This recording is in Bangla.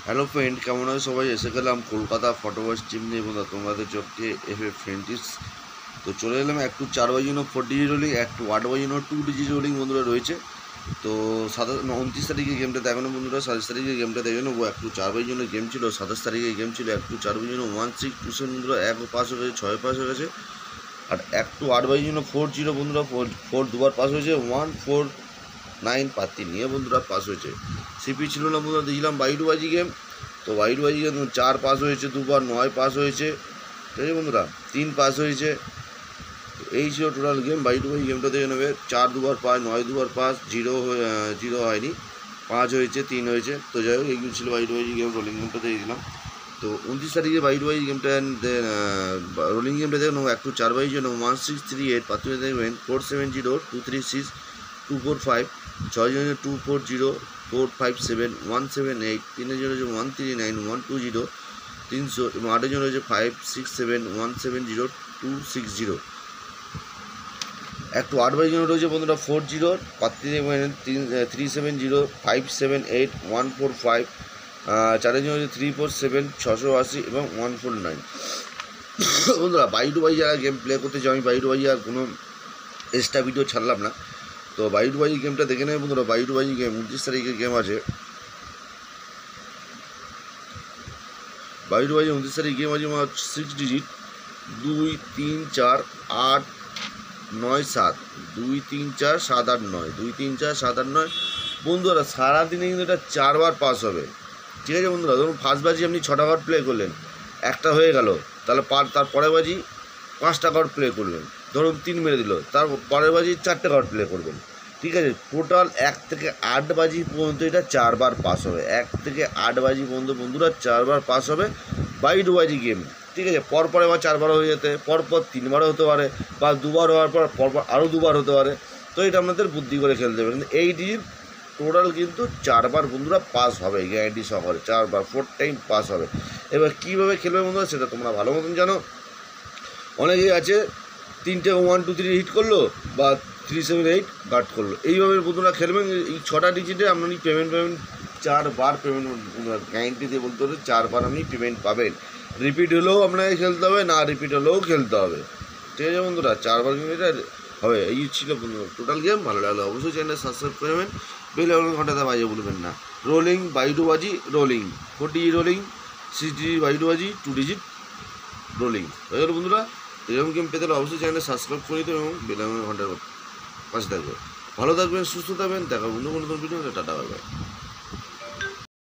হ্যালো ফ্রেন্ড, কেমন আছে সবাই? এসে গেলাম কলকাতা ফটোওয়ার্স টিম নিয়ে বন্ধুরা, তোমাদের চোখে ফ্রেন্ডিস। তো চলে এলাম একটু 4x ফোর ডিজি রোলিং, একটু 8x টু ডিজি রোলিং বন্ধুরা রয়েছে। তো 29 তারিখে গেমটা দেখো না বন্ধুরা, 27 তারিখে গেমটা দেখে নেবো। একটু 4x গেম ছিল, 27 তারিখে গেম ছিল একটু 4x 1627 বন্ধুরা, 1 পাস হয়ে গেছে, 6 পাস হয়ে গেছে। আর একটু 8x40 বন্ধুরা, ফোর দুবার পাস হয়েছে, 149 পাত্তি নিয়ে বন্ধুরা পাস হয়েছে। সিপি ছিল না বন্ধুরা, দিয়েছিলাম বাইডুবাজি গেম। তো বাইডুবাজি গেম 4 পাস হয়েছে, দুবার 9 পাস হয়েছে, ঠিক আছে বন্ধুরা, 3 পাস হয়েছে। এই ছিল টোটাল গেম। বাইডুবাজি গেমটা দেখে নেবে, 4 দুবার পাস, 9 দুবার পাস, জিরো হয়নি, 5 হয়েছে, 3 হয়েছে। তো যাই হোক, এইগুলো ছিল বাইডুবাজি গেম। রোলিং গেমটা দেখেছিলাম। তো 29 তারিখে বাইডুবাজি গেমটা রোলিং গেমটা দেখে নেবো। একটু 4x জন্য 1638 পাত্র দেখবেন, 470 236 245, 6 240 457 178, 3 জন হচ্ছে 139 120 300, এবং 8 জন হচ্ছে 567 170 260। একটু 8 জন রয়েছে বন্ধুরা 40, পাত্রী দেখবেন 370 578 145, 4 জন হচ্ছে 347 680 এবং 149। বন্ধুরা বাইডুবাজি যারা গেম প্লে করতে চাও, আমি বাইডুবাজি আর কোনো এক্সট্রা ভিডিও ছাড়লাম না। তো বাইডুবাজি গেমটা দেখে নেবে বন্ধুরা। বাইডুবাজি গেম 29 তারিখে গেম আছে। বাইডুবাজি 29 তারিখ গেম আছে 6 ডিজিট, 2 3 4 8 9 7, 2 3 4 7 8 9, 2 3 4 7 8 9 বন্ধুরা। সারাদিনে কিন্তু এটা 4বার পাস হবে, ঠিক আছে বন্ধুরা। ধরুন ফার্স্ট বাজি আপনি 6টা কার্ড প্লে করলেন, একটা হয়ে গেল, তাহলে তার পরের বাজি 5টা কার্ড প্লে করবেন, ধরুন 3 মেরে দিল, তার পরের বাজি 4টে কার্ড প্লে করবেন, ঠিক আছে। টোটাল 1 থেকে 8 বাজি পর্যন্ত এটা 4বার পাস হবে। 1 থেকে 8 বাজি পর্যন্ত বন্ধুরা 4বার পাস হবে বাইডুবাজি গেম, ঠিক আছে। পরপর এবার 4বার হয়ে যেতে, পরপর 3বারও হতে পারে, বা 2বার হওয়ার পর পরপর আরও 2বার হতে পারে। তো এটা আপনাদের বুদ্ধি করে খেলতে হবে। কিন্তু এই ডিজিট টোটাল কিন্তু 4বার বন্ধুরা পাস হবে, গ্যারান্টি সহকারে 4বার 4 টাইম পাস হবে। এবার কীভাবে খেলবে বন্ধুরা সেটা তোমরা ভালো মতন জানো। অনেকেই আছে 3টে 1 2 3 হিট করলো, বা 3 7 8 গার্ড করলো, এইভাবে বন্ধুরা খেলবেন। এই 6টা ডিজিটে আপনি পেমেন্ট 4বার পেমেন্ট গ্যারান্টি দিয়ে বলতে হবে, 4বার আপনি পেমেন্ট পাবেন। রিপিট হলেও আপনাকে খেলতে হবে, না রিপিট হলেও খেলতে হবে, ঠিক আছে বন্ধুরা। 4বার কিন্তু এটা হবে। এই ছিল বন্ধুরা টোটাল গেম। ভালো লাগলে অবশ্যই চ্যানেলটা সাবস্ক্রাইব করে নেবেন, বেল আইকন ঘন্টাতে বাজিয়ে বলবেন না। রোলিং বাইডুবাজি রোলিং, 4 ডিজি রোলিং, 6 ডিজি বাইডুবাজি, 2 ডিজিট রোলিং হয়ে গেল বন্ধুরা। এরকম গেম পেতে হলে অবশ্যই চ্যানেলটা সাবস্ক্রাইব করে দিতে এবং বেল আইকন ঘন্টার পাশে থাকবে। ভালো থাকবেন, সুস্থ থাকবেন, দেখা বন্ধু কোনো ভিডিও। Tata, bye bye.